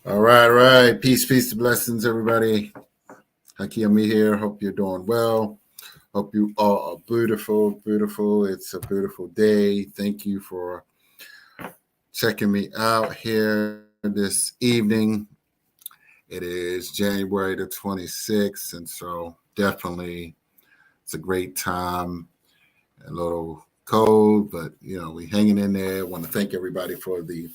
All right, all right. Peace, peace, and blessings, everybody. Hakeem here. Hope you're doing well. Hope you all are beautiful, beautiful. It's a beautiful day. Thank you for checking me out here this evening. It is January the 26th, and so definitely it's a great time. A little cold, but we hanging in there. I want to thank everybody for the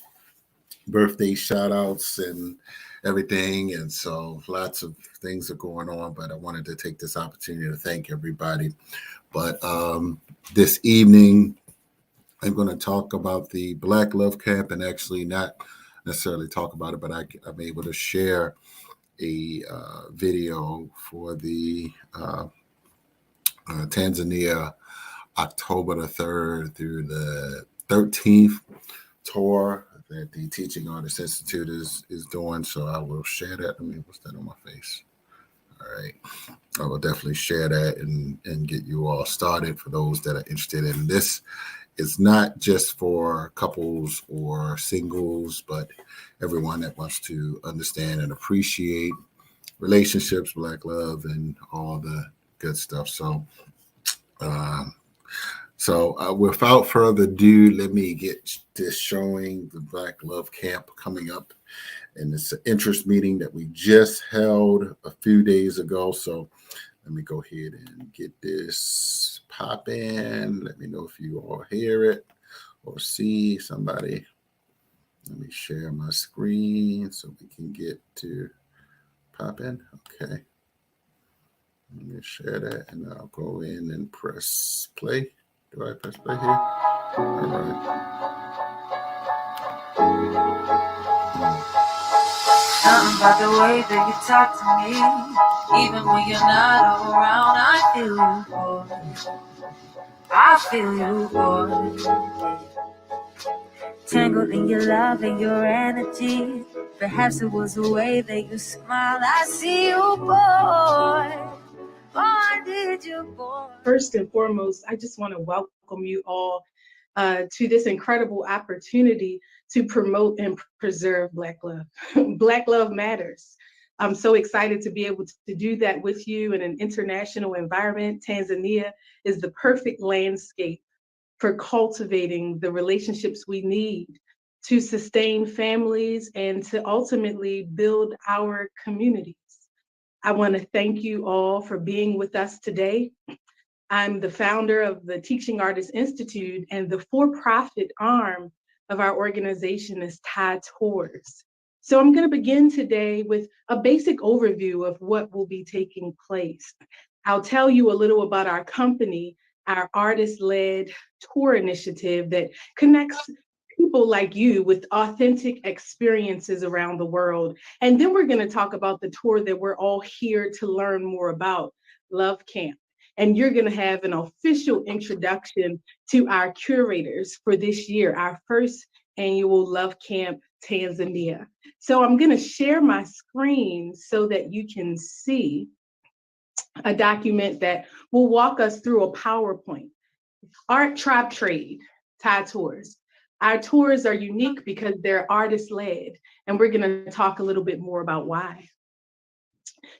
birthday shout outs and everything. And so lots of things are going on, but I wanted to take this opportunity to thank everybody. But this evening, I'm going to talk about the Black Love Camp and actually not necessarily talk about it, but I'm able to share a video for the Tanzania October the 3rd through the 13th tour that the Teaching Artists Institute is doing. So I will share that. What's that on my face? All right. I will definitely share that and get you all started for those that are interested in this. It's not just for couples or singles, but everyone that wants to understand and appreciate relationships, Black love, and all the good stuff. So without further ado, let me get this showing the Black Love Camp coming up. And it's an interest meeting that we just held a few days ago. So let me go ahead and get this popping. Let me know if you all hear it or see somebody. Let me share my screen so we can get to popping. Okay. Let me share that and I'll go in and press play. Do I press play here? All right. Something about the way that you talk to me, even when you're not around, I feel you, boy. I feel you, boy. Tangled in your love and your energy. Perhaps it was the way that you smiled. I see you, boy. Boy, did you, boy. First and foremost, I just want to welcome you all to this incredible opportunity to promote and preserve Black love. Black love matters. I'm so excited to be able to do that with you in an international environment. Tanzania is the perfect landscape for cultivating the relationships we need to sustain families and to ultimately build our communities. I want to thank you all for being with us today. I'm the founder of the Teaching Artists Institute, and the for-profit arm of our organization is TI Tours. So I'm going to begin today with a basic overview of what will be taking place. I'll tell you a little about our company, our artist-led tour initiative that connects people like you with authentic experiences around the world. And then we're going to talk about the tour that we're all here to learn more about, Love Camp. And you're going to have an official introduction to our curators for this year, our first annual Love Camp Tanzania. So I'm going to share my screen so that you can see a document that will walk us through a PowerPoint. Art, Tribe, Trade, TI Tours. Our tours are unique because they're artist-led, and we're going to talk a little bit more about why.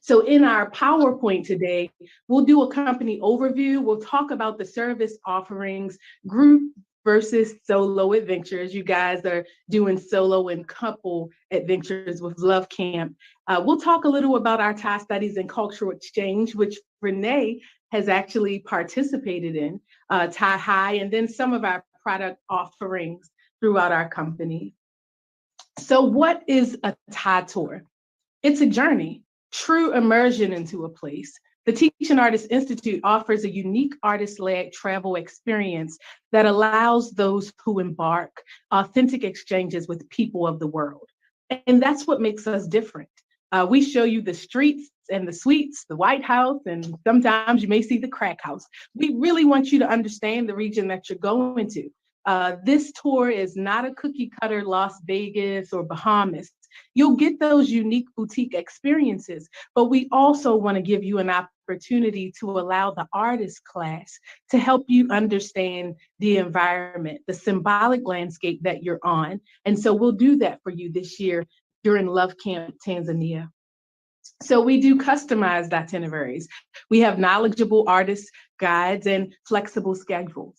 So in our PowerPoint today, we'll do a company overview. We'll talk about the service offerings, group versus solo adventures. You guys are doing solo and couple adventures with Love Camp. We'll talk a little about our Thai studies and cultural exchange, which Renee has actually participated in, Thai High, and then some of our product offerings throughout our company. So what is a Thai tour? It's a journey. True immersion into a place. The Teaching Artists Institute offers a unique artist-led travel experience that allows those who embark authentic exchanges with people of the world. And that's what makes us different. We show you the streets and the suites, the White House, and sometimes you may see the crack house. We really want you to understand the region that you're going to. This tour is not a cookie cutter Las Vegas or Bahamas. You'll get those unique boutique experiences, but we also want to give you an opportunity to allow the artist class to help you understand the environment, the symbolic landscape that you're on. And so we'll do that for you this year during Love Camp Tanzania. So we do customized itineraries. We have knowledgeable artists, guides, and flexible schedules.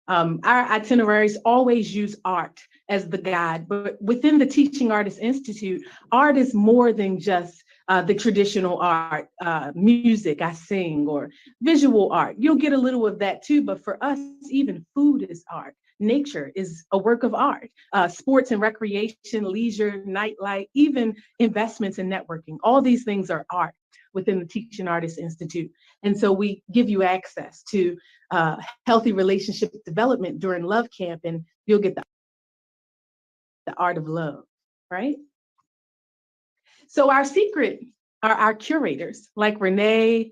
Our itineraries always use art as the guide, but within the Teaching Artists Institute, art is more than just the traditional art, music, I sing, or visual art. You'll get a little of that too, but for us, even food is art. Nature is a work of art. Sports and recreation, leisure, nightlife, even investments and networking. All these things are art within the Teaching Artists Institute. And so we give you access to healthy relationship development during Love Camp, and you'll get the art of love, right? So our secret are our curators, like Renee.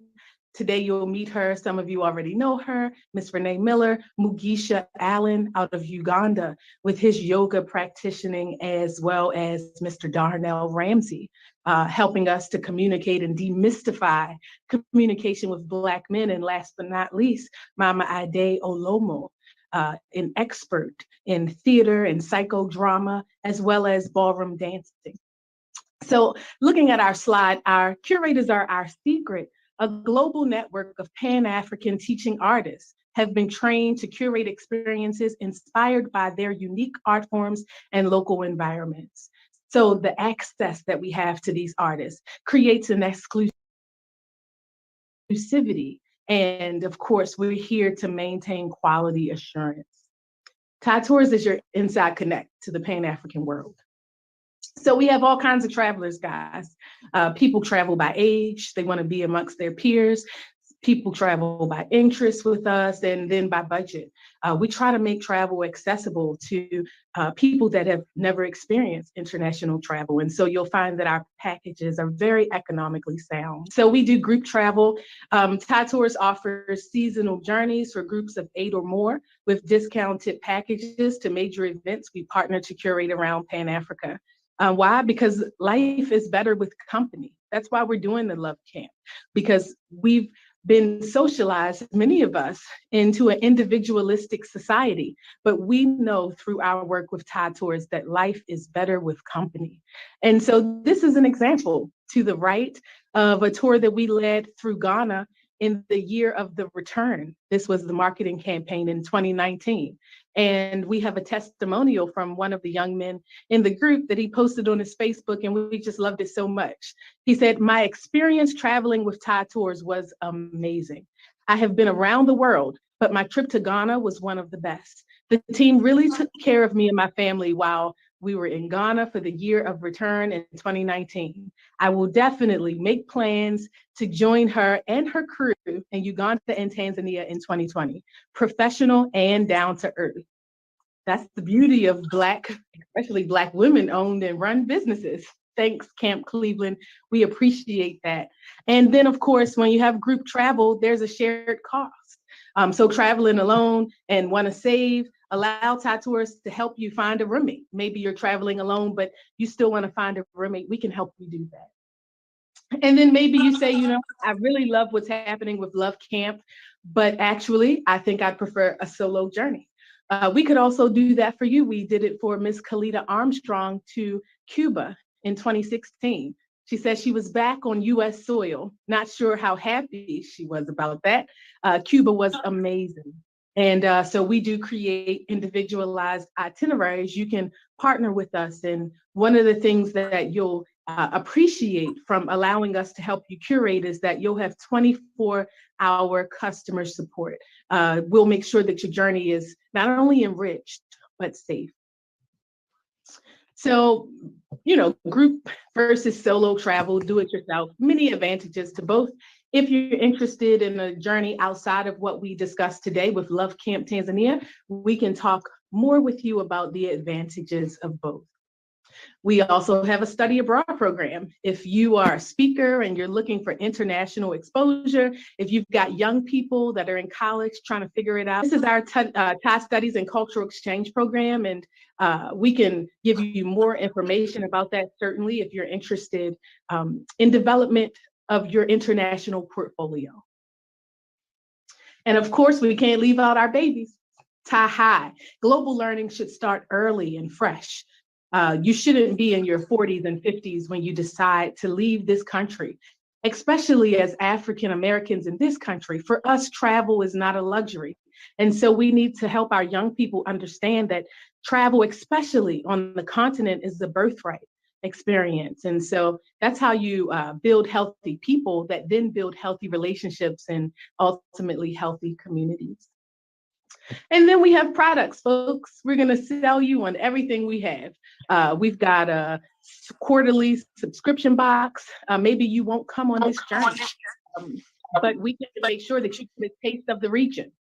Today you'll meet her. Some of you already know her, Miss Renee Miller, Mugisha Allen out of Uganda with his yoga practicing, as well as Mr. Darnell Ramsey, helping us to communicate and demystify communication with Black men. And last but not least, Mama Ade Olomo, an expert in theater and psychodrama, as well as ballroom dancing. So looking at our slide, our curators are our secret. A global network of Pan-African teaching artists have been trained to curate experiences inspired by their unique art forms and local environments. So the access that we have to these artists creates an exclusivity. And of course, we're here to maintain quality assurance. Thai Tours is your inside connect to the Pan-African world. So we have all kinds of travelers, guys. People travel by age. They want to be amongst their peers. People travel by interest with us, and then by budget. We try to make travel accessible to people that have never experienced international travel. And so you'll find that our packages are very economically sound. So we do group travel. Thai Tours offers seasonal journeys for groups of 8 or more with discounted packages to major events we partner to curate around Pan-Africa. Why? Because life is better with company. That's why we're doing the Love Camp, because we've been socialized, many of us, into an individualistic society. But we know through our work with Thai Tours that life is better with company. And so this is an example to the right of a tour that we led through Ghana in the year of the return. This was the marketing campaign in 2019. And we have a testimonial from one of the young men in the group that he posted on his Facebook, and we just loved it so much. He said, "My experience traveling with Thai Tours was amazing. I have been around the world, but my trip to Ghana was one of the best. The team really took care of me and my family while we were in Ghana for the year of return in 2019. I will definitely make plans to join her and her crew in Uganda and Tanzania in 2020, professional and down to earth." That's the beauty of Black, especially Black women-owned and run businesses. Thanks, Camp Cleveland. We appreciate that. And then, of course, when you have group travel, there's a shared cost. So traveling alone and want to save, allow Thai Tours to help you find a roommate. Maybe you're traveling alone, but you still want to find a roommate. We can help you do that. And then maybe you say, I really love what's happening with Love Camp, but actually, I think I prefer a solo journey. We could also do that for you. We did it for Miss Kalita Armstrong to Cuba in 2016. She said she was back on US soil. Not sure how happy she was about that. Cuba was amazing. And so we do create individualized itineraries. You can partner with us. And one of the things that you'll appreciate from allowing us to help you curate is that you'll have 24-hour customer support. We'll make sure that your journey is not only enriched, but safe. So, group versus solo travel, do it yourself, many advantages to both. If you're interested in a journey outside of what we discussed today with Love Camp Tanzania, we can talk more with you about the advantages of both. We also have a study abroad program. If you are a speaker and you're looking for international exposure, if you've got young people that are in college trying to figure it out, this is our Thai Studies and Cultural Exchange program. And we can give you more information about that, certainly, if you're interested in development of your international portfolio. And of course, we can't leave out our babies. Thai High. Global learning should start early and fresh. You shouldn't be in your 40s and 50s when you decide to leave this country, especially as African Americans in this country. For us, travel is not a luxury. And so we need to help our young people understand that travel, especially on the continent, is the birthright experience. And so that's how you build healthy people that then build healthy relationships and ultimately healthy communities. And then we have products, folks. We're going to sell you on everything we have. We've got a quarterly subscription box. Maybe you won't come on this journey, um, but we can make sure that you get a taste of the region.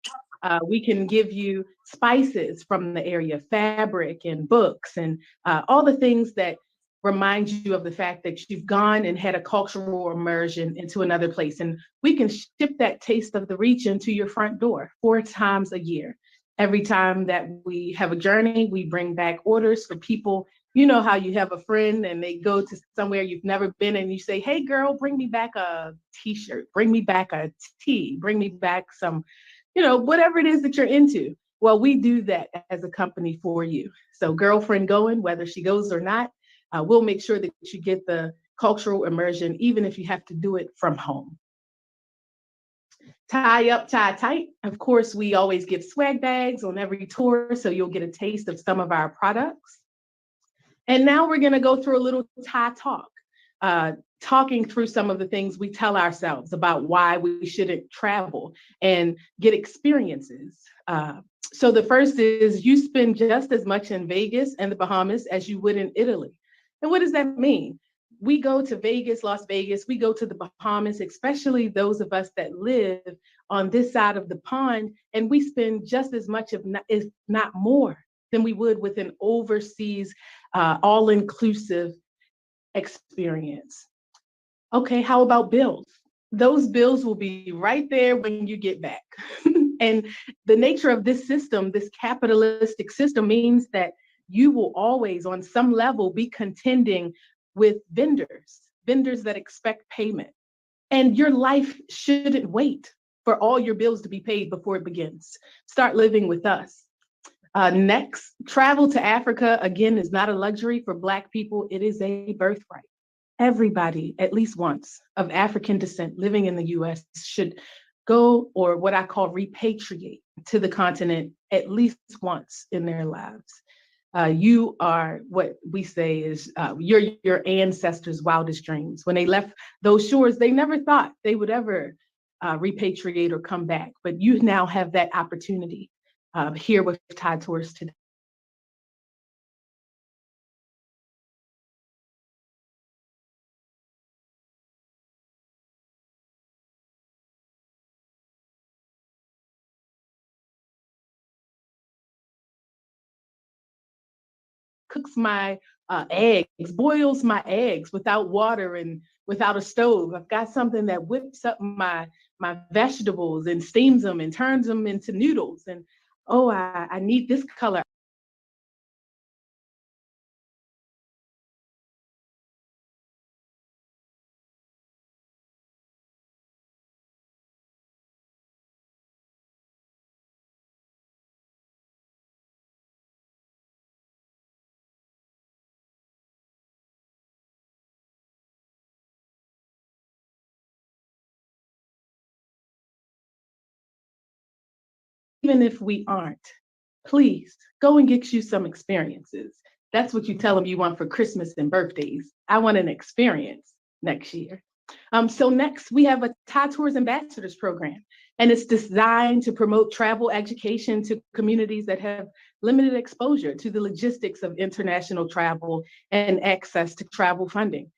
We can give you spices from the area, fabric and books, and all the things that remind you of the fact that you've gone and had a cultural immersion into another place. And we can ship that taste of the region to your front door 4 times a year. Every time that we have a journey, we bring back orders for people. You know how you have a friend and they go to somewhere you've never been and you say, hey girl, bring me back a t-shirt, bring me back a tea, bring me back some, whatever it is that you're into. Well, we do that as a company for you. So girlfriend going, whether she goes or not, we'll make sure that you get the cultural immersion, even if you have to do it from home. Tie up, tie tight. Of course, we always give swag bags on every tour, so you'll get a taste of some of our products. And now we're going to go through a little tie talk, talking through some of the things we tell ourselves about why we shouldn't travel and get experiences. So the first is you spend just as much in Vegas and the Bahamas as you would in Italy. And what does that mean? We go to Vegas, Las Vegas, we go to the Bahamas, especially those of us that live on this side of the pond, and we spend just as much, if not more, than we would with an overseas, all-inclusive experience. Okay, how about bills? Those bills will be right there when you get back. And the nature of this system, this capitalistic system, means that you will always, on some level, be contending with vendors that expect payment. And your life shouldn't wait for all your bills to be paid before it begins. Start living with us. Next, travel to Africa, again, is not a luxury for Black people. It is a birthright. Everybody, at least once, of African descent living in the US should go, or what I call repatriate, to the continent at least once in their lives. You are what we say is your ancestors' wildest dreams. When they left those shores, they never thought they would ever repatriate or come back. But you now have that opportunity here with Tide Tours today. Cooks my eggs, boils my eggs without water and without a stove. I've got something that whips up my vegetables and steams them and turns them into noodles. And oh, I need this color. Even if we aren't, please go and get you some experiences. That's what you tell them you want for Christmas and birthdays. I want an experience next year. So next, we have a Tide Tours Ambassadors Program, and it's designed to promote travel education to communities that have limited exposure to the logistics of international travel and access to travel funding.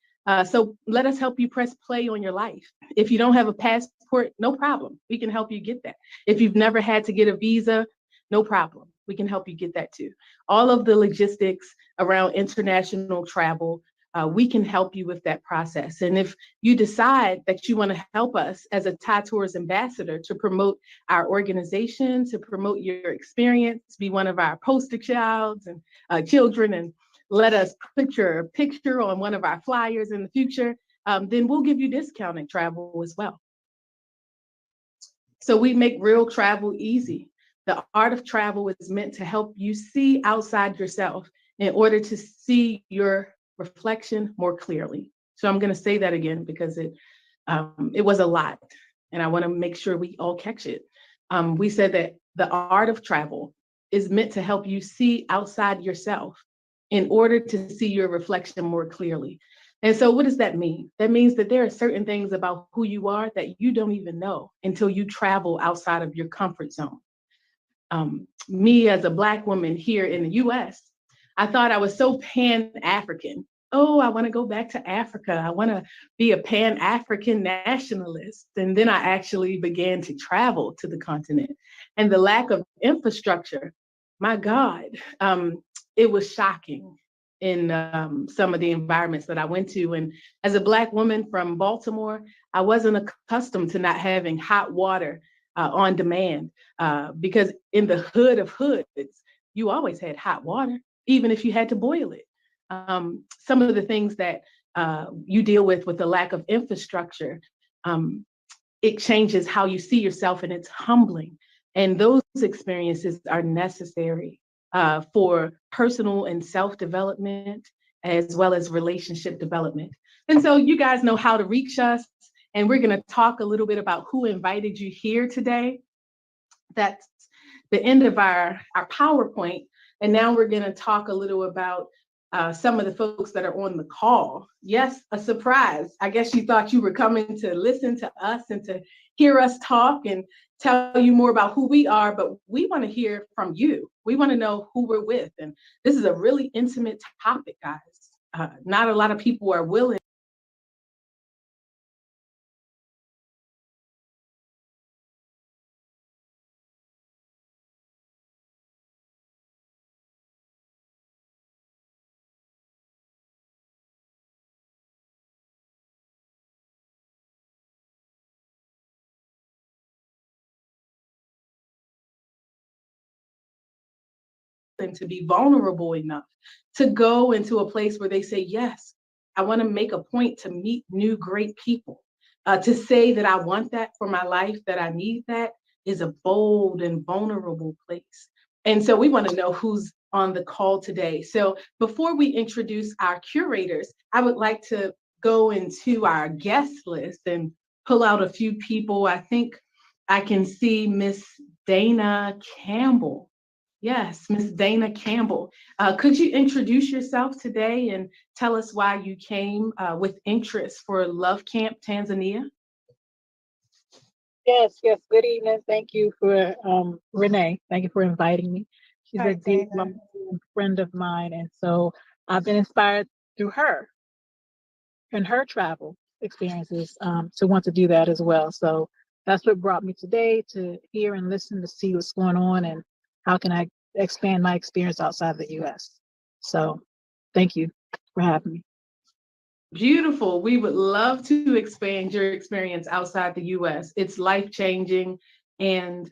So let us help you press play on your life. If you don't have a passport, no problem. We can help you get that. If you've never had to get a visa, no problem. We can help you get that too. All of the logistics around international travel, we can help you with that process. And if you decide that you want to help us as a Tide Tours ambassador to promote our organization, to promote your experience, be one of our poster childs and children, and let us put your picture on one of our flyers in the future, then we'll give you discounted travel as well. So we make real travel easy. The art of travel is meant to help you see outside yourself in order to see your reflection more clearly. So I'm going to say that again because it was a lot, and I want to make sure we all catch it. We said that the art of travel is meant to help you see outside yourself in order to see your reflection more clearly. And so, what does that mean? That means that there are certain things about who you are that you don't even know until you travel outside of your comfort zone. Me as a Black woman here in the US, I thought I was so Pan-African. Oh, I want to go back to Africa. I want to be a Pan-African nationalist. And then I actually began to travel to the continent. And the lack of infrastructure, my God, it was shocking in some of the environments that I went to. And as a Black woman from Baltimore, I wasn't accustomed to not having hot water on demand because in the hood of hoods, you always had hot water, even if you had to boil it. Some of the things that you deal with the lack of infrastructure, it changes how you see yourself, and it's humbling. And those experiences are necessary for personal and self-development, as well as relationship development. And so you guys know how to reach us, and we're going to talk a little bit about who invited you here today. That's the end of our PowerPoint. And now we're going to talk a little about some of the folks that are on the call. Yes, a surprise. I guess you thought you were coming to listen to us and to hear us talk and tell you more about who we are, but we want to hear from you. We want to know who we're with. And this is a really intimate topic, guys. Not a lot of people are willing to be vulnerable enough to go into a place where they say, yes, I want to make a point to meet new great people. To say that I want that for my life, that I need that, is a bold and vulnerable place. And so we want to know who's on the call today. So before we introduce our curators, I would like to go into our guest list and pull out a few people. I think I can see Miss Dana Campbell. Yes, Miss Dana Campbell. Could you introduce yourself today and tell us why you came with interest for Love Camp Tanzania? Yes. Good evening. Thank you for Renee. Thank you for inviting me. She's Hi, a deep Dana. friend of mine, and so I've been inspired through her and her travel experiences to want to do that as well. So that's what brought me today to hear and listen to see what's going on and how can I expand my experience outside the U.S. So thank you for having me. Beautiful. We would love to expand your experience outside the US. It's life-changing. And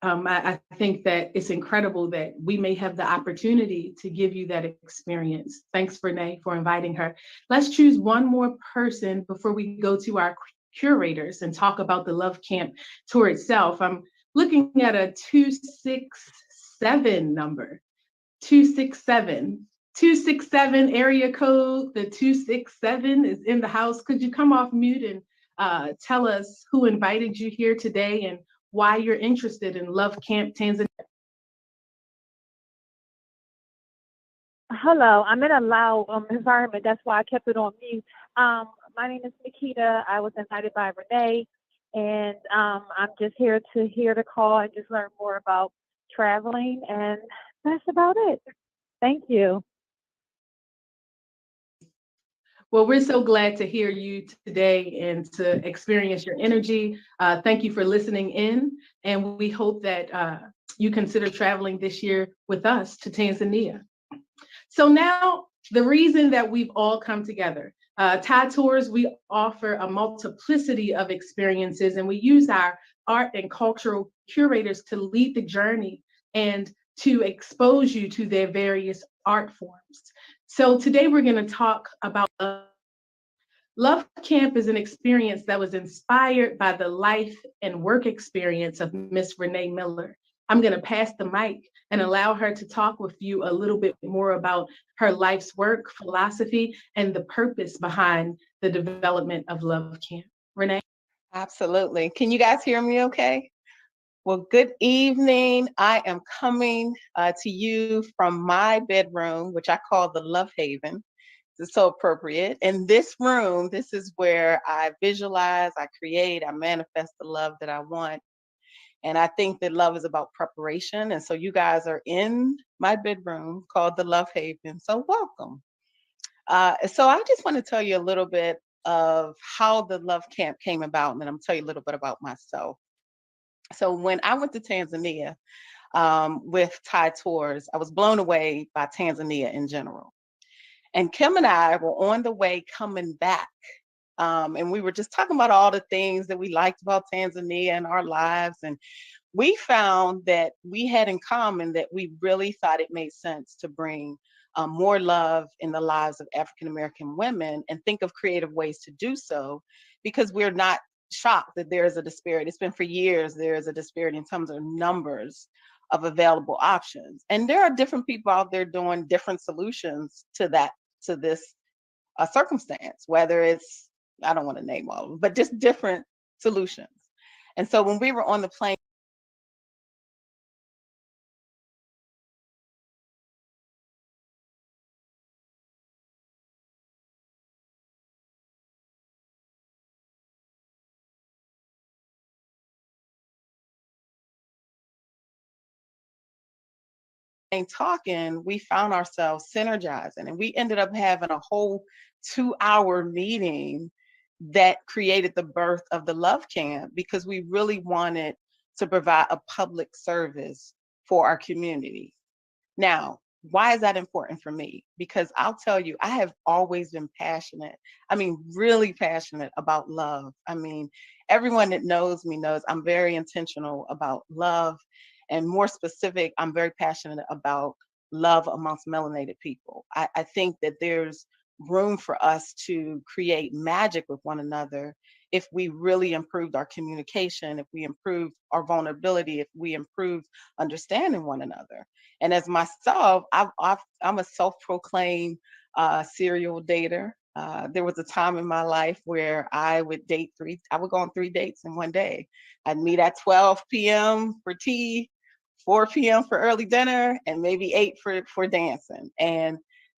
I think that it's incredible that we may have the opportunity to give you that experience. Thanks, Renee, for inviting her. Let's choose one more person before we go to our curators and talk about the Love Camp tour itself. I'm looking at a 267 number. 267. 267 area code, the 267 is in the house. Could you come off mute and tell us who invited you here today and why you're interested in Love Camp Tanzania? Hello, I'm in a loud environment. That's why I kept it on mute. My name is Nikita. I was invited by Renee, and I'm just here to hear the call and just learn more about traveling, and that's about it. Thank you. Well, we're so glad to hear you today and to experience your energy. Thank you for listening in, and we hope that you consider traveling this year with us to Tanzania. So now, the reason that we've all come together, Thai Tours, we offer a multiplicity of experiences, and we use our art and cultural curators to lead the journey and to expose you to their various art forms. So today we're going to talk about Love Camp is an experience that was inspired by the life and work experience of Miss Renee Miller. I'm going to pass the mic and allow her to talk with you a little bit more about her life's work, philosophy, and the purpose behind the development of Love Camp. Renee? Absolutely. Can you guys hear me okay? Well, good evening. I am coming to you from my bedroom, which I call the Love Haven. It's so appropriate. In this room, this is where I visualize, I create, I manifest the love that I want. And I think that love is about preparation. And so you guys are in my bedroom called the Love Haven. So welcome. So I just want to tell you a little bit of how the Love Camp came about, and then I'm going to tell you a little bit about myself. So when I went to Tanzania with Thai Tours, I was blown away by Tanzania in general. And Kim and I were on the way coming back. And we were just talking about all the things that we liked about Tanzania and our lives. And we found that we had in common that we really thought it made sense to bring more love in the lives of African American women and think of creative ways to do so, because we're not shocked that there is a disparity. It's been for years, there is a disparity in terms of numbers of available options. And there are different people out there doing different solutions to that, to this circumstance, whether it's, I don't want to name all of them, but just different solutions. And so when we were on the plane, talking, we found ourselves synergizing, and we ended up having a whole 2-hour meeting that created the birth of the Love Camp, because we really wanted to provide a public service for our community. Now, why is that important for me? Because I'll tell you, I have always been passionate. I mean, really passionate about love. I mean, everyone that knows me knows I'm very intentional about love. And more specific, I'm very passionate about love amongst melanated people. I think that there's room for us to create magic with one another if we really improved our communication, if we improved our vulnerability, if we improved understanding one another. And as myself, I'm a self-proclaimed serial dater. There was a time in my life where I would I would go on 3 dates in one day. I'd meet at 12 p.m. for tea, 4 p.m. for early dinner, and maybe 8 for dancing. And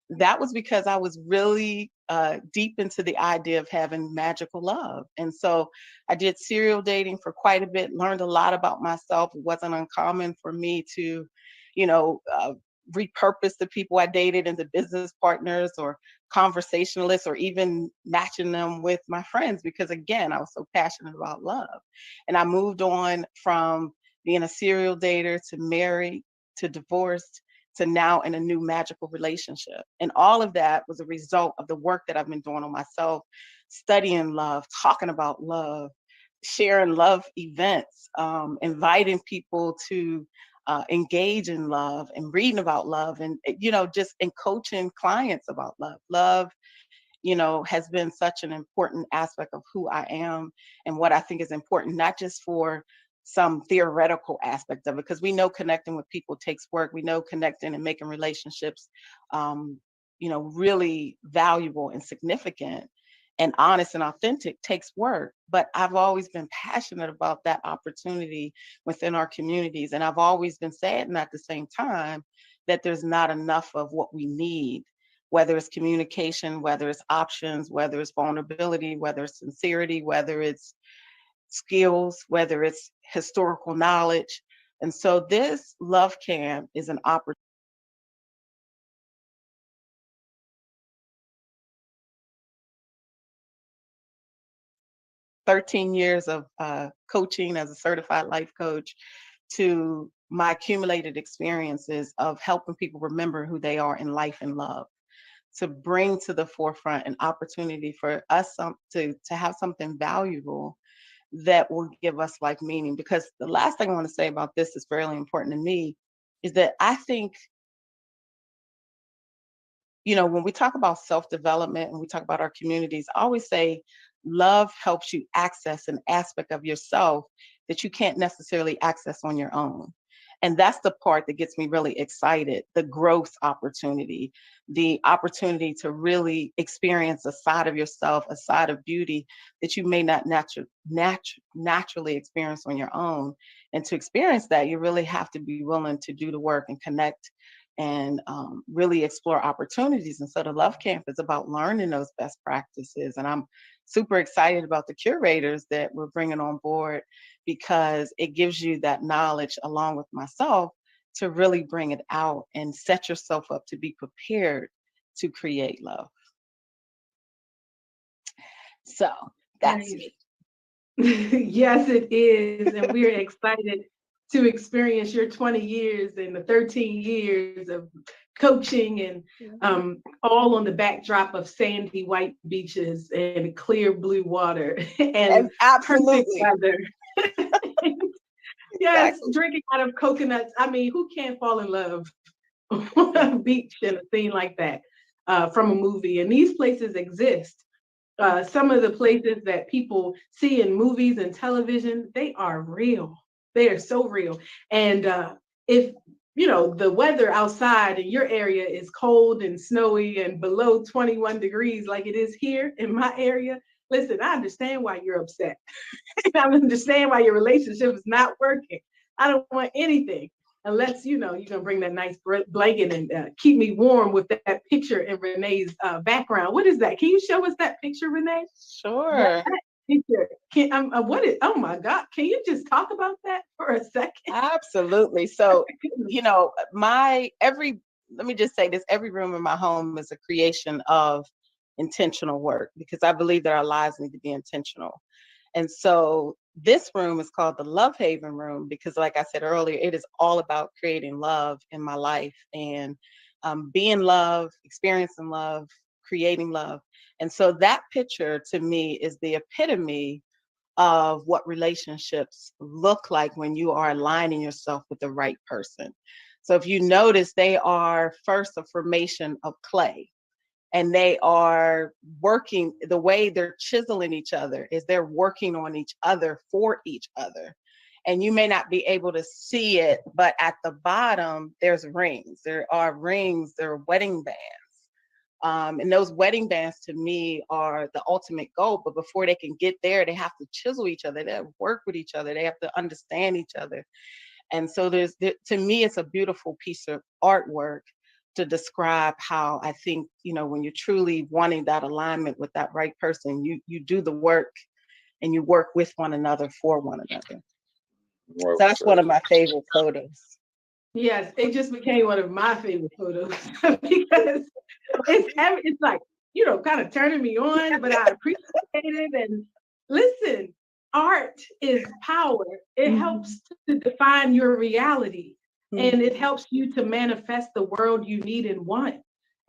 that was because I was really deep into the idea of having magical love. And so I did serial dating for quite a bit, learned a lot about myself. It wasn't uncommon for me to, you know, repurpose the people I dated into business partners or conversationalists, or even matching them with my friends, because again, I was so passionate about love. And I moved on from being a serial dater to married to divorced to now in a new magical relationship. And all of that was a result of the work that I've been doing on myself, studying love, talking about love, sharing love events, inviting people to engage in love, and reading about love, and just in coaching clients about love. Love, has been such an important aspect of who I am and what I think is important, not just for some theoretical aspect of it, because we know connecting with people takes work. We know connecting and making relationships, really valuable and significant and honest and authentic takes work. But I've always been passionate about that opportunity within our communities. And I've always been saddened at the same time that there's not enough of what we need, whether it's communication, whether it's options, whether it's vulnerability, whether it's sincerity, whether it's skills, whether it's historical knowledge. And so this Love Camp is an opportunity. 13 years of coaching as a certified life coach, to my accumulated experiences of helping people remember who they are in life and love, to bring to the forefront an opportunity for us to have something valuable that will give us life meaning. Because the last thing I want to say about this is fairly important to me, is that I think, when we talk about self-development and we talk about our communities, I always say love helps you access an aspect of yourself that you can't necessarily access on your own. And that's the part that gets me really excited, the growth opportunity, the opportunity to really experience a side of yourself, a side of beauty that you may not naturally experience on your own. And to experience that, you really have to be willing to do the work and connect and really explore opportunities. And so the Love Camp is about learning those best practices. And I'm super excited about the curators that we're bringing on board, because it gives you that knowledge along with myself to really bring it out and set yourself up to be prepared to create love. So that's me. Yes, it is. And we're excited to experience your 20 years and the 13 years of coaching, and all on the backdrop of sandy white beaches and clear blue water and perfect Absolutely. weather. Yes, Exactly. drinking out of coconuts. I mean, who can't fall in love on a beach in a scene like that from a movie? And these places exist. Some of the places that people see in movies and television, they are real. They are so real. And if you know the weather outside in your area is cold and snowy and below 21 degrees like it is here in my area, listen, I understand why you're upset. I understand why your relationship is not working. I don't want anything unless you know you're gonna bring that nice blanket and keep me warm with that picture in Renee's background. What is that? Can you show us that picture, Renee? Sure. That picture. What is? Oh my God! Can you just talk about that for a second? Absolutely. So, you know, let me just say this, every room in my home is a creation of intentional work, because I believe that our lives need to be intentional. And so this room is called the Love Haven Room because, like I said earlier, it is all about creating love in my life and being love, experiencing love, creating love. And so that picture to me is the epitome of what relationships look like when you are aligning yourself with the right person. So if you notice, they are first a formation of clay, and they are working, the way they're chiseling each other is they're working on each other for each other. And you may not be able to see it, but at the bottom, there's rings. There are rings, there are wedding bands. And those wedding bands to me are the ultimate goal. But before they can get there, they have to chisel each other. They have to work with each other. They have to understand each other. And so to me, it's a beautiful piece of artwork to describe how I think, you know, when you're truly wanting that alignment with that right person, you do the work and you work with one another for one another. So that's one of my favorite photos. Yes, it just became one of my favorite photos because it's like, you know, kind of turning me on, but I appreciate it. And listen, art is power. It helps to define your reality, and it helps you to manifest the world you need and want.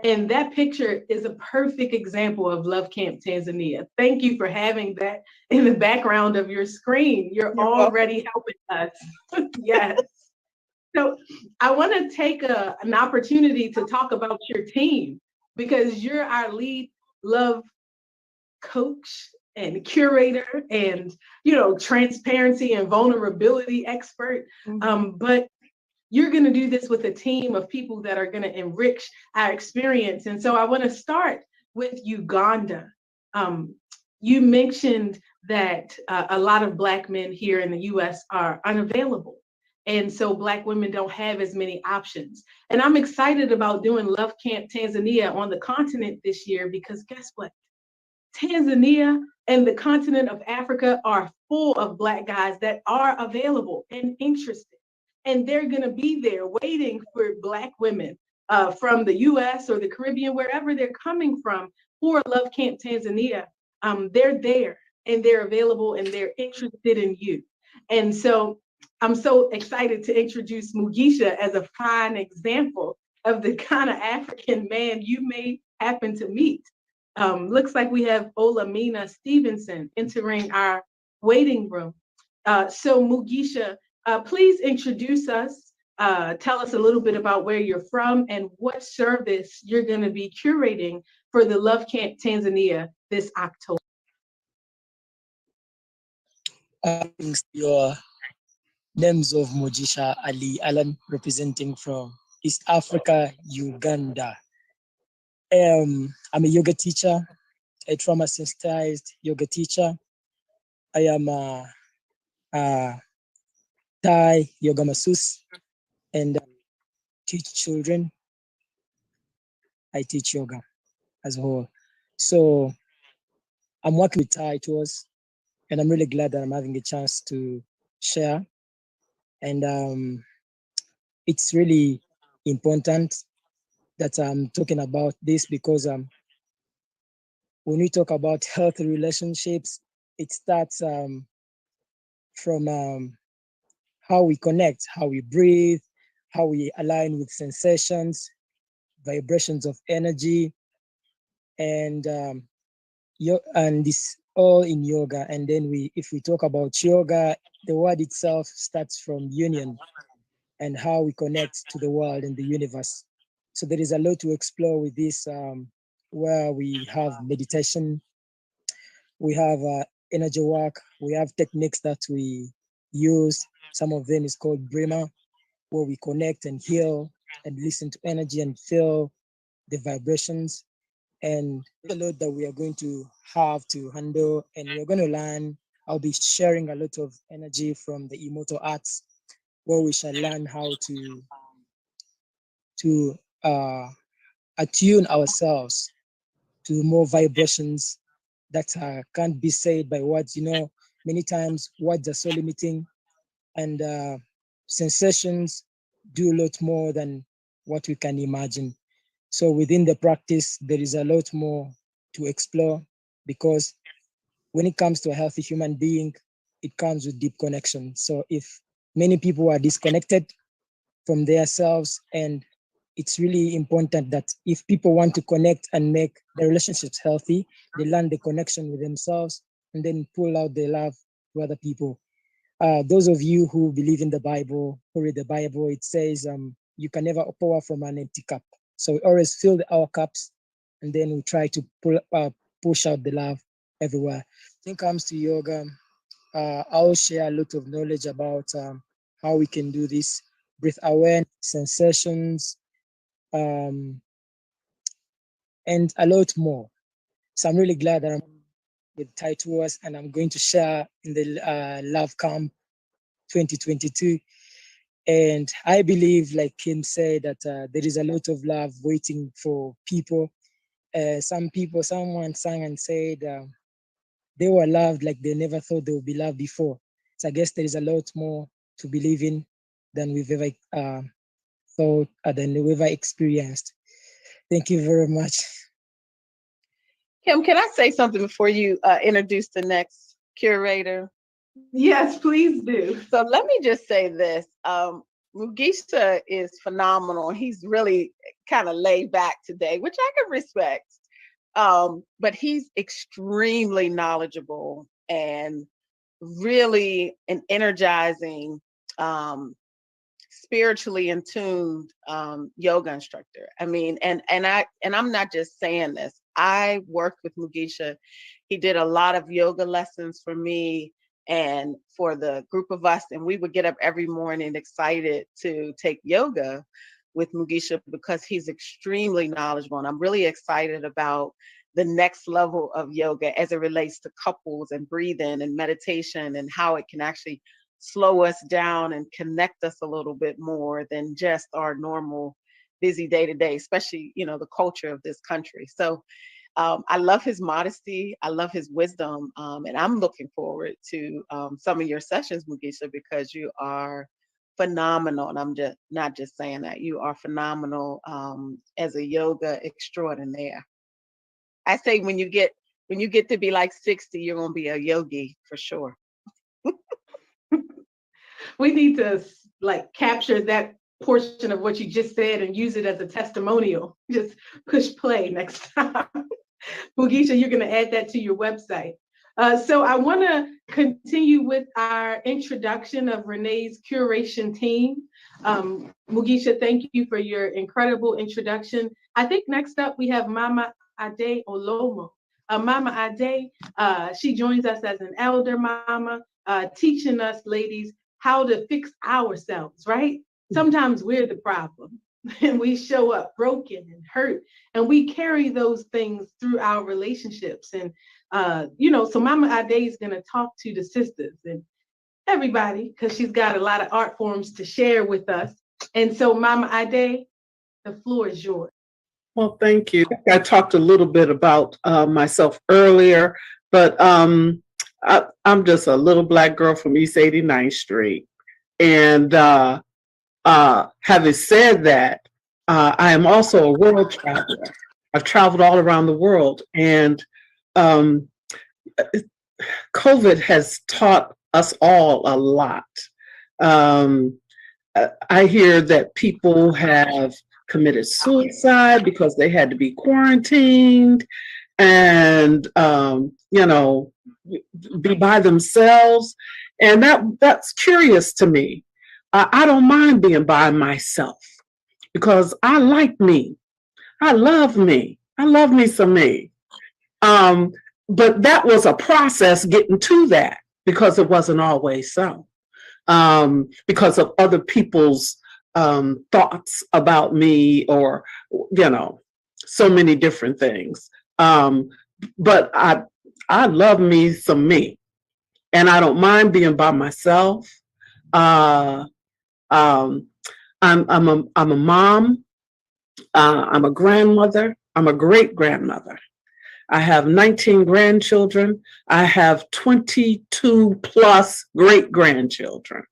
And that picture is a perfect example of Love Camp Tanzania. Thank you for having that in the background of your screen. You're already helping us. Yes. So I want to take an opportunity to talk about your team, because you're our lead love coach and curator and, you know, transparency and vulnerability expert. But you're going to do this with a team of people that are going to enrich our experience. And so I want to start with Uganda. You mentioned that a lot of Black men here in the US are unavailable. And so Black women don't have as many options. And I'm excited about doing Love Camp Tanzania on the continent this year, because guess what? Tanzania and the continent of Africa are full of Black guys that are available and interested. And they're going to be there waiting for Black women from the US or the Caribbean, wherever they're coming from, for Love Camp Tanzania. They're there and they're available and they're interested in you. And so I'm so excited to introduce Mugisha as a fine example of the kind of African man you may happen to meet. Looks like we have Olamina Stevenson entering our waiting room. So Mugisha, please introduce us. Tell us a little bit about where you're from and what service you're going to be curating for the Love Camp Tanzania this October. Thanks to your Names of Mojisha Ali Alan, representing from East Africa, Uganda. I'm a yoga teacher, a trauma sensitized yoga teacher. I am a Thai yoga masseuse and teach children. I teach yoga as a whole. So I'm working with Thai tours, and I'm really glad that I'm having a chance to share. And it's really important that I'm talking about this because when we talk about healthy relationships, it starts from how we connect, how we breathe, how we align with sensations, vibrations of energy, and and this all in yoga. And then if we talk about yoga, the word itself starts from union and how we connect to the world and the universe. So there is a lot to explore with this, where we have meditation, we have energy work, we have techniques that we use. Some of them is called Brima, where we connect and heal and listen to energy and feel the vibrations. And a lot that we are going to have to handle, and we're going to learn. I'll be sharing a lot of energy from the immortal arts, where we shall learn how to attune ourselves to more vibrations that can't be said by words. You know, many times words are so limiting, and sensations do a lot more than what we can imagine. So within the practice, there is a lot more to explore, because when it comes to a healthy human being, it comes with deep connection. So if many people are disconnected from themselves, and it's really important that if people want to connect and make their relationships healthy, they learn the connection with themselves and then pull out the love to other people. Those of you who believe in the Bible, who read the Bible, it says you can never pour from an empty cup. So we always fill our cups, and then we try to push out the love everywhere. When it comes to yoga, I'll share a lot of knowledge about how we can do this, breath awareness, sensations, um, and a lot more. So I'm really glad that I'm with Thai Tours, and I'm going to share in the Love Camp 2022. And I believe, like Kim said, that there is a lot of love waiting for people. Someone sang and said they were loved like they never thought they would be loved before. So I guess there is a lot more to believe in than we've ever thought, than we've ever experienced. Thank you very much. Kim, can I say something before you introduce the next curator? Yes, please do. So let me just say this. Mugisha is phenomenal. He's really kind of laid back today, which I can respect. But he's extremely knowledgeable and really an energizing, spiritually in tuned yoga instructor. I mean, and I'm not just saying this. I worked with Mugisha. He did a lot of yoga lessons for me and for the group of us, and we would get up every morning excited to take yoga with Mugisha because he's extremely knowledgeable. And I'm really excited about the next level of yoga as it relates to couples and breathing and meditation, and how it can actually slow us down and connect us a little bit more than just our normal busy day to day, especially, you know, the culture of this country. So I love his modesty. I love his wisdom. And I'm looking forward to some of your sessions, Mugisha, because you are phenomenal. And I'm just not just saying that, you are phenomenal as a yoga extraordinaire. I say when you get to be like 60, you're gonna be a yogi for sure. We need to like capture that portion of what you just said and use it as a testimonial. Just push play next time. Mugisha, you're going to add that to your website. So I want to continue with our introduction of Renee's curation team. Mugisha, thank you for your incredible introduction. I think next up we have Mama Ade Olomo. Mama Ade, she joins us as an elder mama, teaching us ladies how to fix ourselves, right? Sometimes we're the problem and we show up broken and hurt, and we carry those things through our relationships. And, so Mama Ade is going to talk to the sisters and everybody, because she's got a lot of art forms to share with us. And so, Mama Ade, the floor is yours. Well, thank you. I talked a little bit about myself earlier, but I'm just a little Black girl from East 89th Street. And having said that, I am also a world traveler. I've traveled all around the world, and COVID has taught us all a lot. I hear that people have committed suicide because they had to be quarantined and be by themselves, and that's curious to me. I don't mind being by myself because I like me. I love me. I love me some me. But that was a process getting to that, because it wasn't always so. Because of other people's thoughts about me, or so many different things. But I love me some me, and I don't mind being by myself. I'm a mom. I'm a grandmother. I'm a great grandmother. I have 19 grandchildren. I have 22 plus great grandchildren.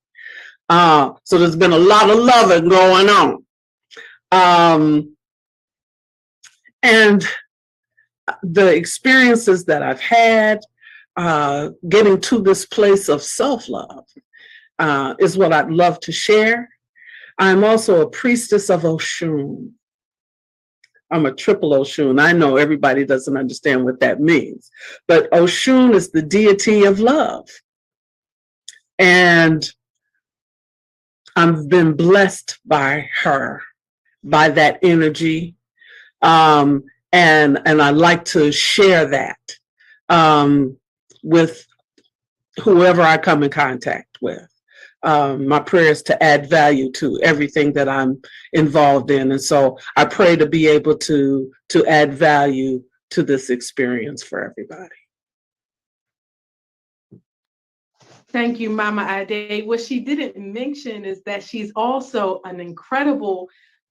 So there's been a lot of loving going on. And the experiences that I've had getting to this place of self-love is what I'd love to share. I'm also a priestess of Oshun. I'm a triple Oshun. I know everybody doesn't understand what that means, but Oshun is the deity of love. And I've been blessed by her, by that energy. And I like to share that with whoever I come in contact with. My prayer is to add value to everything that I'm involved in. And so I pray to be able to add value to this experience for everybody. Thank you, Mama Ade. What she didn't mention is that she's also an incredible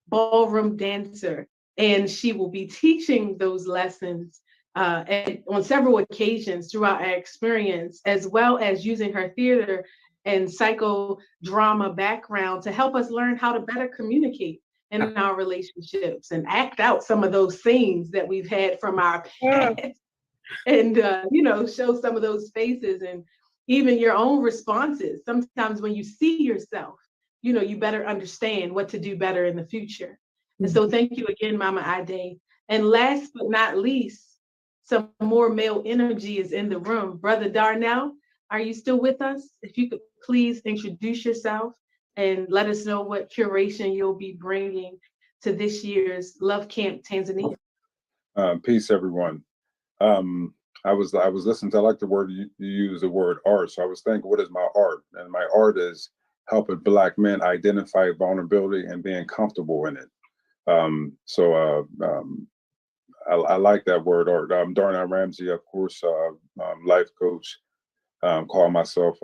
ballroom dancer, and she will be teaching those lessons on several occasions throughout our experience, as well as using her theater and psychodrama background to help us learn how to better communicate in our relationships and act out some of those scenes that we've had from our past, and show some of those faces and even your own responses. Sometimes when you see yourself, you better understand what to do better in the future. And so thank you again, Mama Ade. And last but not least, some more male energy is in the room. Brother Darnell, are you still with us? If you could please introduce yourself and let us know what curation you'll be bringing to this year's Love Camp Tanzania. Peace, everyone. I was listening to, I like the word you use, the word art. So I was thinking, what is my art? And my art is helping Black men identify vulnerability and being comfortable in it. I like that word art. Darnell Ramsey, of course, life coach. Call myself,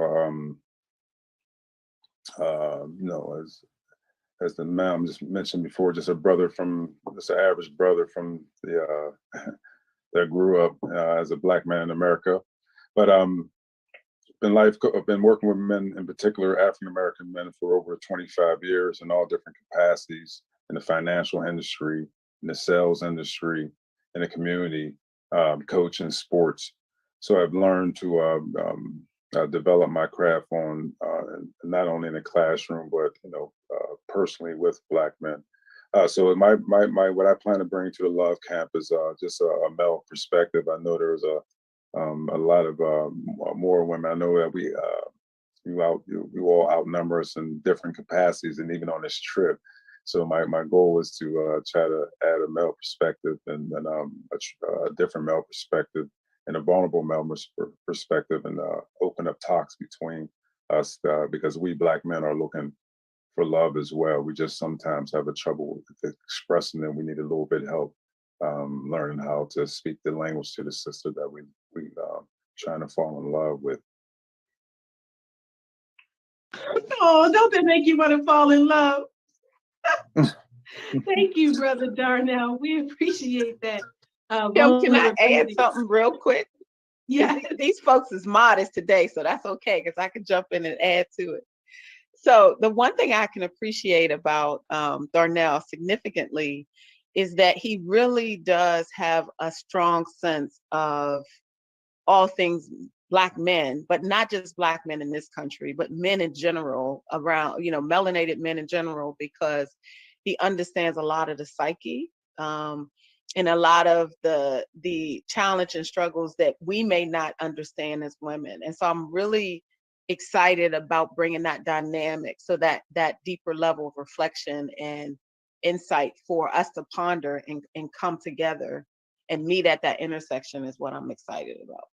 as the ma'am just mentioned before, just an average brother from the that grew up as a Black man in America. But I've been working with men, in particular African American men, for over 25 years in all different capacities, in the financial industry, in the sales industry, in the community, coaching sports. So I've learned to develop my craft on not only in the classroom, but personally with Black men. So my what I plan to bring to the Love Camp is just a male perspective. I know there's a lot of more women. I know that you all outnumber us in different capacities, and even on this trip. So my goal is to try to add a male perspective and a different male perspective and a vulnerable male perspective, and open up talks between us, because we Black men are looking for love as well. We just sometimes have a trouble with expressing it. We need a little bit of help learning how to speak the language to the sister that we trying to fall in love with. Oh, don't that make you want to fall in love? Thank you, Brother Darnell. We appreciate that. Kim, can I add vulnerability. something real quick? Yeah. These folks is modest today, so that's okay because I can jump in and add to it. So the one thing I can appreciate about Darnell significantly is that he really does have a strong sense of all things Black men, but not just Black men in this country, but men in general around, melanated men in general, because he understands a lot of the psyche and a lot of the challenge and struggles that we may not understand as women. And so I'm really excited about bringing that dynamic, so that deeper level of reflection and insight for us to ponder and come together and meet at that intersection is what I'm excited about.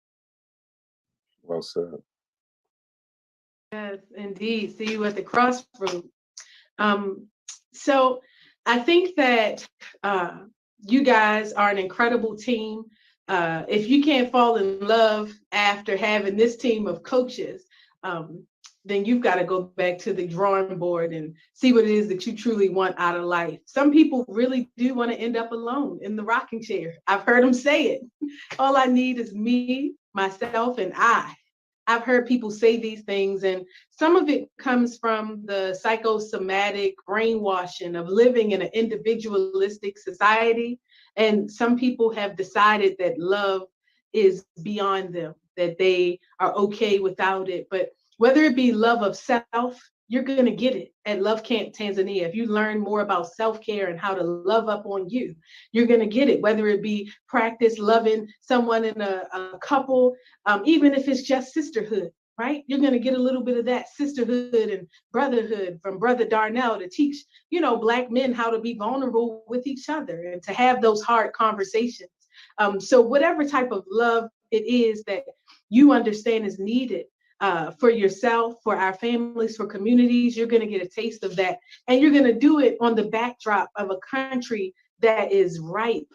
Well said. Yes, indeed. See you at the crossroads. So I think that you guys are an incredible team. If you can't fall in love after having this team of coaches, then you've got to go back to the drawing board and see what it is that you truly want out of life. Some people really do want to end up alone in the rocking chair. I've heard them say it. All I need is me, myself, and I. I've heard people say these things, and some of it comes from the psychosomatic brainwashing of living in an individualistic society. And some people have decided that love is beyond them, that they are okay without it. But whether it be love of self, you're going to get it at Love Camp Tanzania. If you learn more about self-care and how to love up on you, you're going to get it, whether it be practice loving someone in a couple, even if it's just sisterhood, right? You're going to get a little bit of that sisterhood and brotherhood from Brother Darnell to teach, Black men how to be vulnerable with each other and to have those hard conversations. So whatever type of love it is that you understand is needed, for yourself, for our families, for communities, you're going to get a taste of that. And you're going to do it on the backdrop of a country that is ripe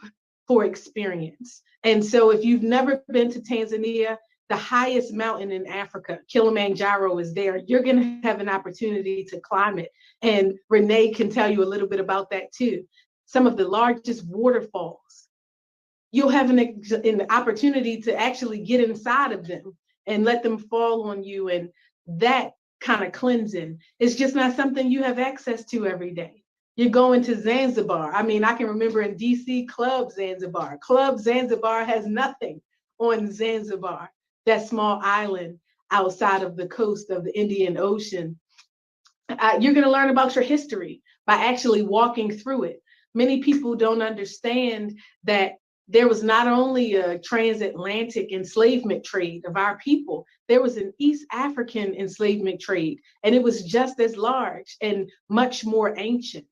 for experience. And so if you've never been to Tanzania, the highest mountain in Africa, Kilimanjaro, is there. You're going to have an opportunity to climb it. And Renee can tell you a little bit about that too. Some of the largest waterfalls. You'll have an opportunity to actually get inside of them and let them fall on you. And that kind of cleansing is just not something you have access to every day. You're going to Zanzibar. I mean, I can remember in DC, Club Zanzibar. Club Zanzibar has nothing on Zanzibar, that small island outside of the coast of the Indian Ocean. You're going to learn about your history by actually walking through it. Many people don't understand that there was not only a transatlantic enslavement trade of our people, there was an East African enslavement trade, and it was just as large and much more ancient.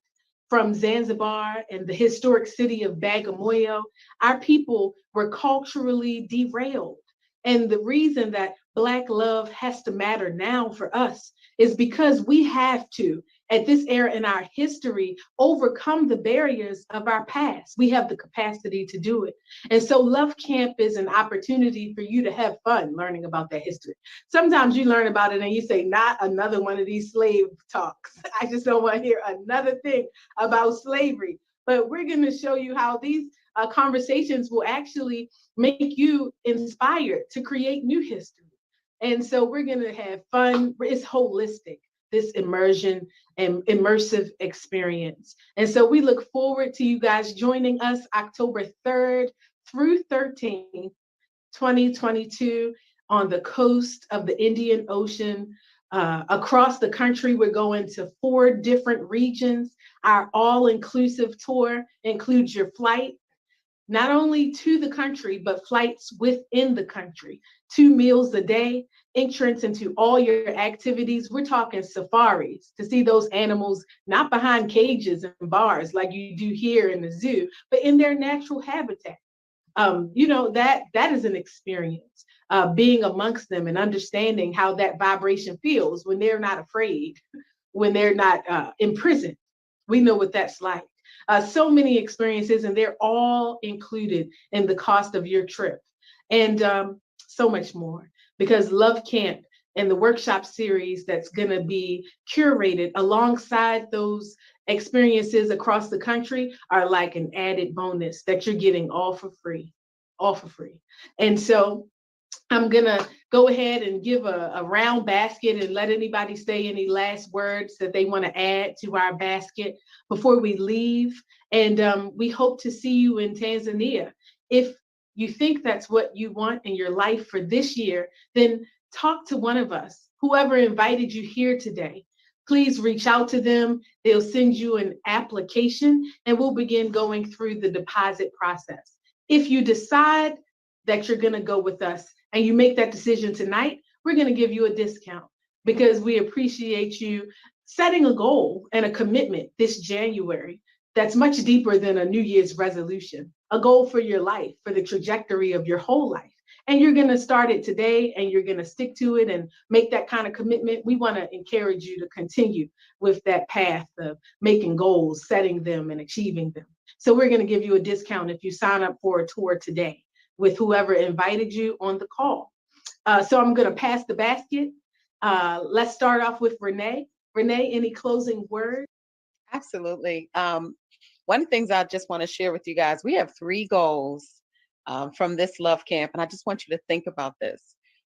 From Zanzibar and the historic city of Bagamoyo, our people were culturally derailed. And the reason that Black love has to matter now for us is because we have to, at this era in our history, overcome the barriers of our past. We have the capacity to do it. And so Love Camp is an opportunity for you to have fun learning about that history. Sometimes you learn about it and you say, not another one of these slave talks. I just don't want to hear another thing about slavery. But we're going to show you how these conversations will actually make you inspired to create new history. And so we're going to have fun. It's holistic, this immersion and immersive experience. And so we look forward to you guys joining us October 3rd through 13th, 2022 on the coast of the Indian Ocean. Across the country, we're going to 4 different regions. Our all-inclusive tour includes your flight, not only to the country, but flights within the country, 2 meals a day, entrance into all your activities. We're talking safaris to see those animals, not behind cages and bars like you do here in the zoo, but in their natural habitat. That is an experience. Being amongst them and understanding how that vibration feels when they're not afraid, when they're not imprisoned. We know what that's like. So many experiences, and they're all included in the cost of your trip, and so much more. Because Love Camp and the workshop series that's going to be curated alongside those experiences across the country are like an added bonus that you're getting all for free, all for free. And so I'm gonna go ahead and give a round basket and let anybody say any last words that they want to add to our basket before we leave. And we hope to see you in Tanzania. If you think that's what you want in your life for this year, then talk to one of us, whoever invited you here today. Please reach out to them. They'll send you an application and we'll begin going through the deposit process. If you decide that you're going to go with us and you make that decision tonight, we're going to give you a discount because we appreciate you setting a goal and a commitment this January that's much deeper than a New Year's resolution, a goal for your life, for the trajectory of your whole life. And you're going to start it today and you're going to stick to it and make that kind of commitment. We want to encourage you to continue with that path of making goals, setting them and achieving them. So we're going to give you a discount if you sign up for a tour today with whoever invited you on the call. So I'm going to pass the basket. Let's start off with Renee. Renee, any closing words? Absolutely. One of the things I just want to share with you guys, we have 3 goals from this Love Camp, and I just want you to think about this.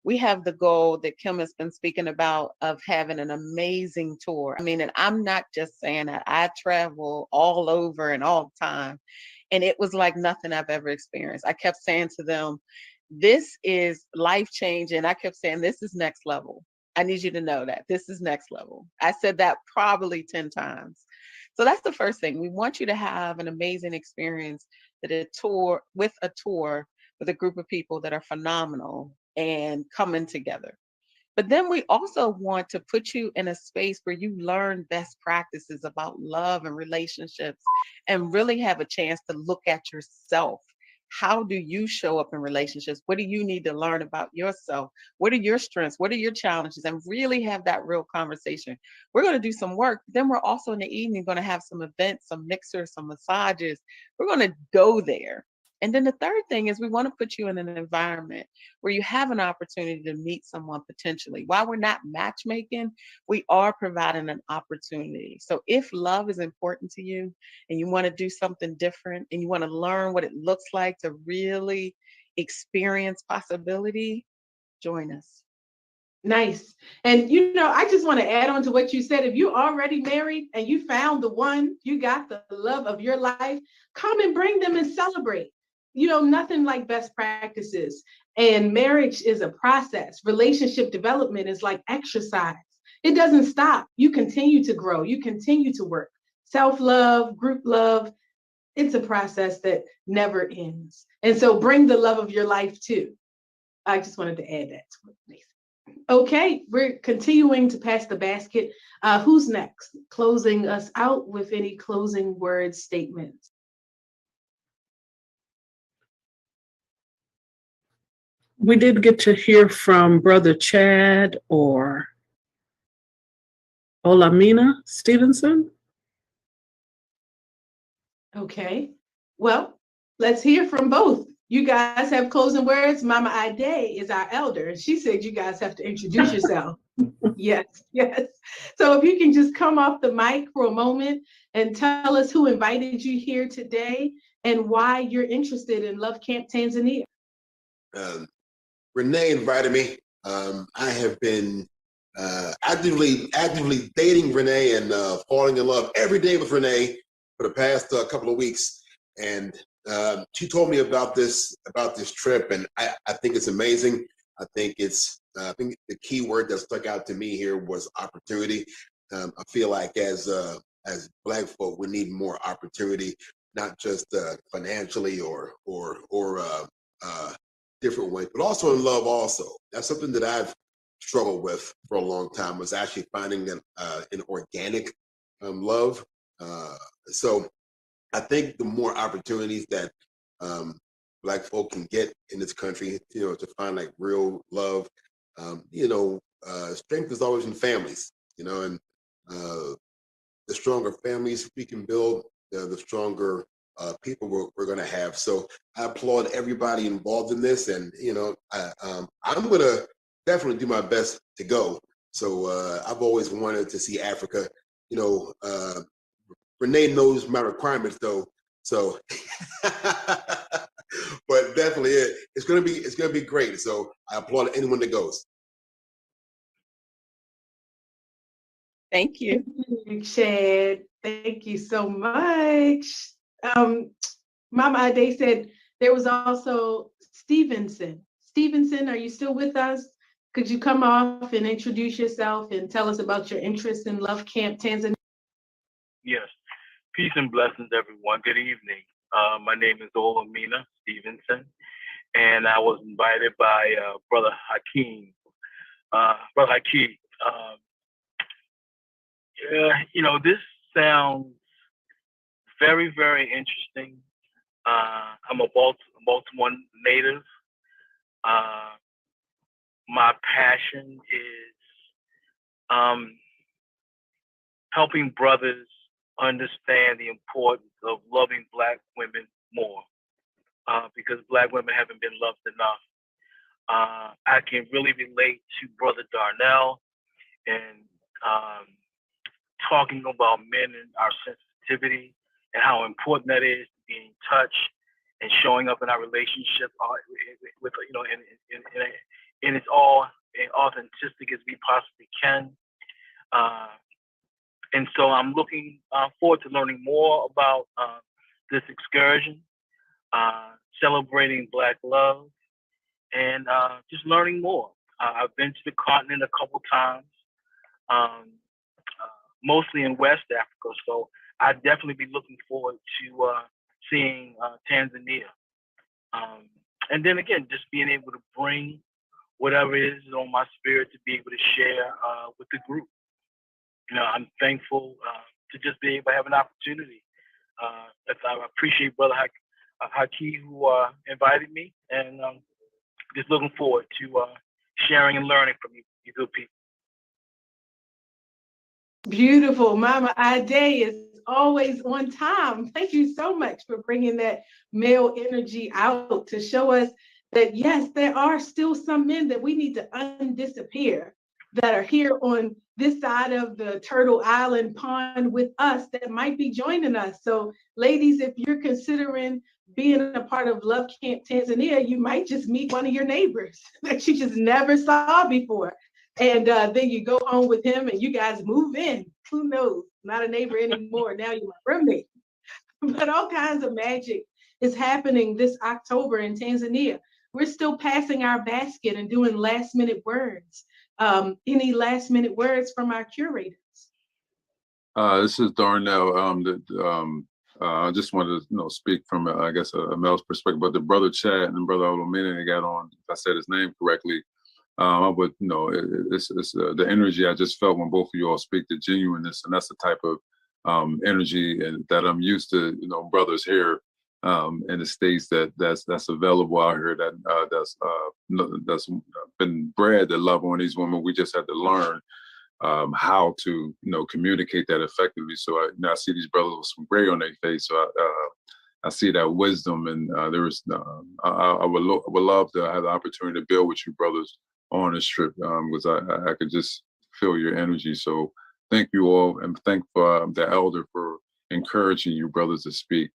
We have the goal that Kim has been speaking about of having an amazing tour. I mean, and I'm not just saying that. I travel all over and all the time, and it was like nothing I've ever experienced. I kept saying to them, this is life changing. I kept saying, this is next level. I need you to know that this is next level. I said that probably 10 times. So that's the first thing. We want you to have an amazing experience that a tour with a group of people that are phenomenal and coming together. But then we also want to put you in a space where you learn best practices about love and relationships and really have a chance to look at yourself. How do you show up in relationships? What do you need to learn about yourself? What are your strengths? What are your challenges? And really have that real conversation. We're going to do some work. Then we're also in the evening going to have some events, some mixers, some massages. We're going to go there. And then the third thing is we want to put you in an environment where you have an opportunity to meet someone potentially. While we're not matchmaking, we are providing an opportunity. So if love is important to you and you want to do something different and you want to learn what it looks like to really experience possibility, join us. Nice. And I just want to add on to what you said. If you're already married and you found the one, you got the love of your life, come and bring them and celebrate. Nothing like best practices. And marriage is a process. Relationship development is like exercise. It doesn't stop. You continue to grow. You continue to work. Self-love, group love, it's a process that never ends. And so bring the love of your life too. I just wanted to add that to it. Okay, we're continuing to pass the basket. Who's next? Closing us out with any closing words, statements. We did get to hear from Brother Chad or Olamina Stevenson. Okay, well, let's hear from both. You guys have closing words. Mama Ide is our elder, and she said you guys have to introduce yourself. Yes. So if you can just come off the mic for a moment and tell us who invited you here today and why you're interested in Love Camp Tanzania. Renee invited me. I have been actively dating Renee and falling in love every day with Renee for the past couple of weeks. And she told me about this trip, and I think it's amazing. I think the key word that stuck out to me here was opportunity. I feel like as Black folk, we need more opportunity, not just financially or different ways, but also in love. Also, that's something that I've struggled with for a long time, was actually finding an organic love. So I think the more opportunities that Black folk can get in this country, to find like real love. Strength is always in families, and the stronger families we can build, the stronger people we're going to have. So I applaud everybody involved in this, and I'm going to definitely do my best to go. So I've always wanted to see Africa. Renee knows my requirements though, so but definitely it's gonna be great. So I applaud anyone that goes. Thank you. Chad, thank you so much. Mama Ade said there was also Stevenson. Stevenson, are you still with us? Could you come off and introduce yourself and tell us about your interest in Love Camp Tanzania? Yes. Peace and blessings, everyone. Good evening. My name is Olamina Stevenson, and I was invited by Brother Hakeem. Brother Hakeem, this sounds very, very interesting. I'm a Baltimore native. My passion is helping brothers understand the importance of loving Black women more, because Black women haven't been loved enough. I can really relate to Brother Darnell and talking about men and our sensitivity and how important that is to be in touch and showing up in our relationship with in its all authentic as we possibly can. And so I'm looking forward to learning more about this excursion, celebrating Black love, and just learning more. I've been to the continent a couple times, mostly in West Africa, so I'd definitely be looking forward to seeing Tanzania. And then again, just being able to bring whatever it is on my spirit to be able to share with the group. I'm thankful to just be able to have an opportunity. I appreciate Brother Haki who invited me, and just looking forward to sharing and learning from you good people. Beautiful. Mama Ade is always on time. Thank you so much for bringing that male energy out to show us that, yes, there are still some men that we need to undisappear that are here on this side of the Turtle Island pond with us that might be joining us. So ladies, if you're considering being a part of Love Camp Tanzania, you might just meet one of your neighbors that you just never saw before. And then you go home with him and you guys move in. Who knows? Not a neighbor anymore. Now you're my roommate. But all kinds of magic is happening this October in Tanzania. We're still passing our basket and doing last minute words. Any last minute words from our curators? This is Darnell. I just wanted to speak from, I guess, a male's perspective, but the brother Chad and brother Olomini, they got on, if I said his name correctly, I would, it's the energy I just felt when both of you all speak, the genuineness, and that's the type of energy and that I'm used to, brothers here in the States that's available out here that's been bred to love on these women. We just had to learn how to communicate that effectively. So I see these brothers with some gray on their face. So I see that wisdom, and I would love to have the opportunity to build with you brothers on this trip, because I could just feel your energy. So thank you all, and thank the elder for encouraging you brothers to speak.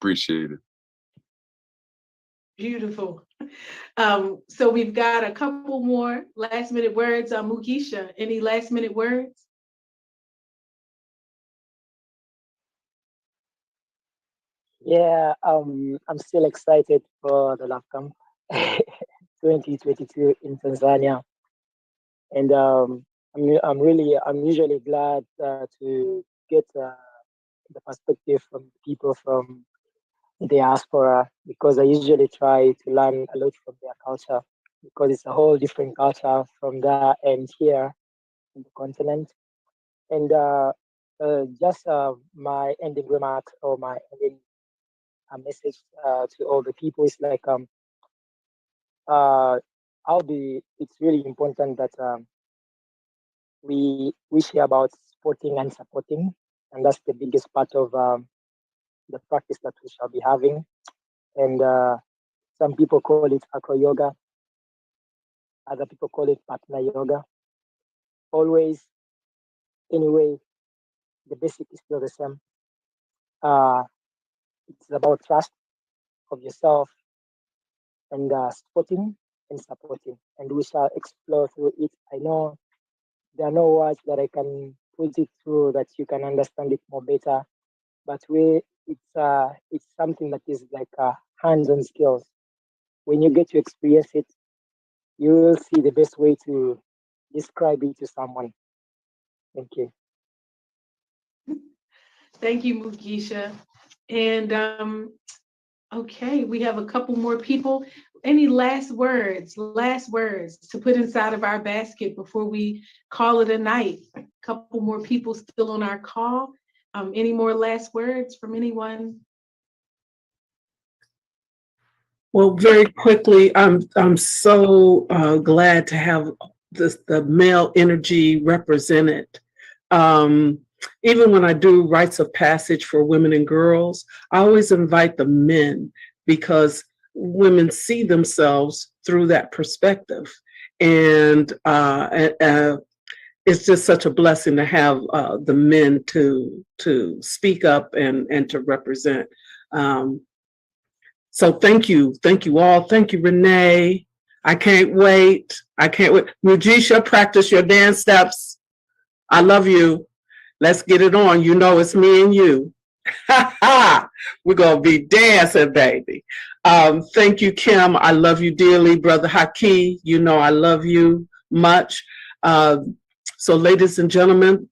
Appreciate it. Beautiful. So we've got a couple more last minute words. Mugisha, any last minute words? Yeah, I'm still excited for the Love Camp 2022 in Tanzania, and I'm usually glad to get the perspective from people from the diaspora, because I usually try to learn a lot from their culture, because it's a whole different culture from there and here in the continent. And just my ending remarks or my ending a message to all the people. It's like it's really important that we share about supporting and supporting, and that's the biggest part of the practice that we shall be having. And some people call it acro yoga, other people call it partner yoga. Always, anyway, the basic is still the same. It's about trust of yourself and supporting and supporting, and we shall explore through it. I know there are no words that I can put it through that you can understand it more better, but it's something that is like hands-on skills. When you get to experience it, you will see the best way to describe it to someone. Thank you. Thank you, Mugisha. And okay, we have a couple more people. Any last words to put inside of our basket before we call it a night? A couple more people still on our call. Any more last words from anyone? Well, very quickly, I'm so glad to have the male energy represented. Even when I do rites of passage for women and girls, I always invite the men because women see themselves through that perspective, and it's just such a blessing to have the men to speak up and to represent. So thank you all. Thank you, Renee. I can't wait. Mugisha, practice your dance steps. I love you. Let's get it on. You know it's me and you. We're gonna be dancing, baby. Thank you, Kim. I love you dearly, brother Haki. You know I love you much. So, ladies and gentlemen,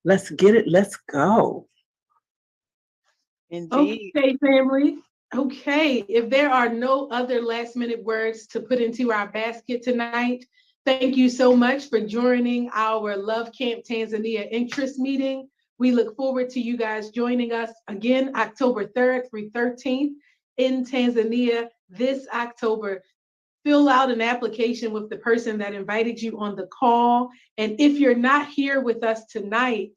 let's get it. Let's go. Indeed. Okay, family. Okay, if there are no other last minute words to put into our basket tonight, thank you so much for joining our Love Camp Tanzania interest meeting. We look forward to you guys joining us again October 3rd through 13th in Tanzania this October. Fill out an application with the person that invited you on the call. And if you're not here with us tonight,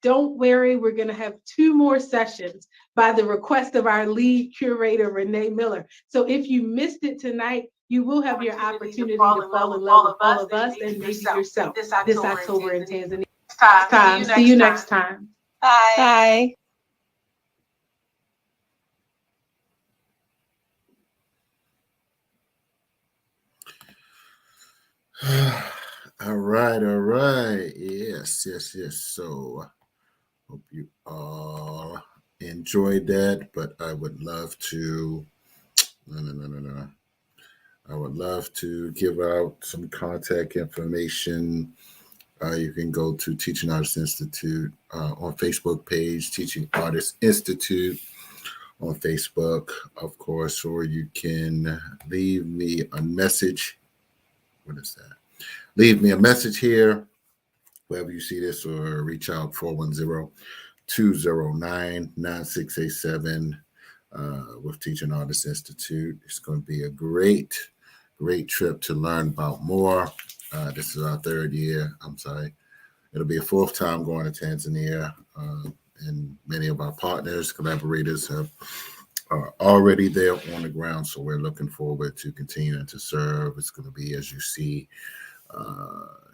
don't worry, we're going to have 2 more sessions by the request of our lead curator, Renee Miller. So if you missed it tonight, you will have your opportunity to fall in love with all of us and maybe yourself this October in Tanzania. Next time. See you next time. Bye. Bye. All right. Yes. So hope you all enjoyed that, but I would love to no. I would love to give out some contact information. You can go to Teaching Artists Institute on Facebook page, Teaching Artists Institute on Facebook, of course, or you can leave me a message. What is that? Leave me a message here, wherever you see this, or reach out 410-209-9687 with Teaching Artists Institute. It's going to be a great trip to learn about more. This is our 3rd year. I'm sorry. It'll be a 4th time going to Tanzania, and many of our partners, collaborators are already there on the ground. So we're looking forward to continuing to serve. It's going to be, as you see,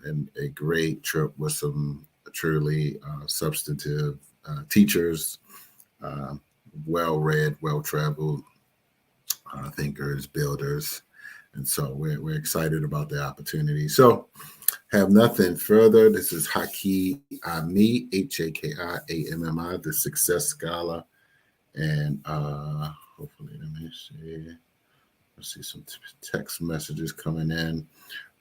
and a great trip with some truly substantive teachers, well-read, well-traveled thinkers, builders. And so we're excited about the opportunity. So have nothing further. This is Haki Ami, Hakiammi, the Success Scholar. And hopefully, let's see some text messages coming in.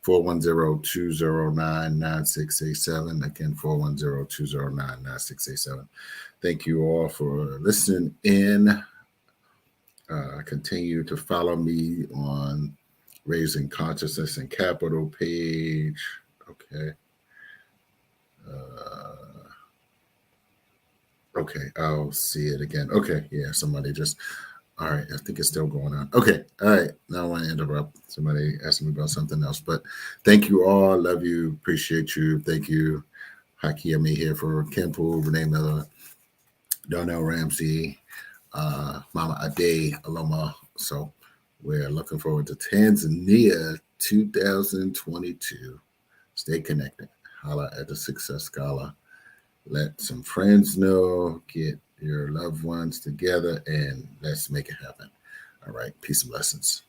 410-209-9687. Again, 410-209-9687. Thank you all for listening in. Continue to follow me on Raising Consciousness and Capital page. Okay. Okay, I'll see it again. Okay, yeah, somebody just All right, I think it's still going on. Okay, all right. Now I want to interrupt. Somebody asking me about something else, but thank you all. Love you. Appreciate you. Thank you. Haki Ami here for Kenpo, Renee Miller, Darnell Ramsey, Mama Ade Aloma. So we're looking forward to Tanzania 2022. Stay connected. Holla at the Success Scholar. Let some friends know. Get your loved ones together and let's make it happen. All right. Peace and blessings.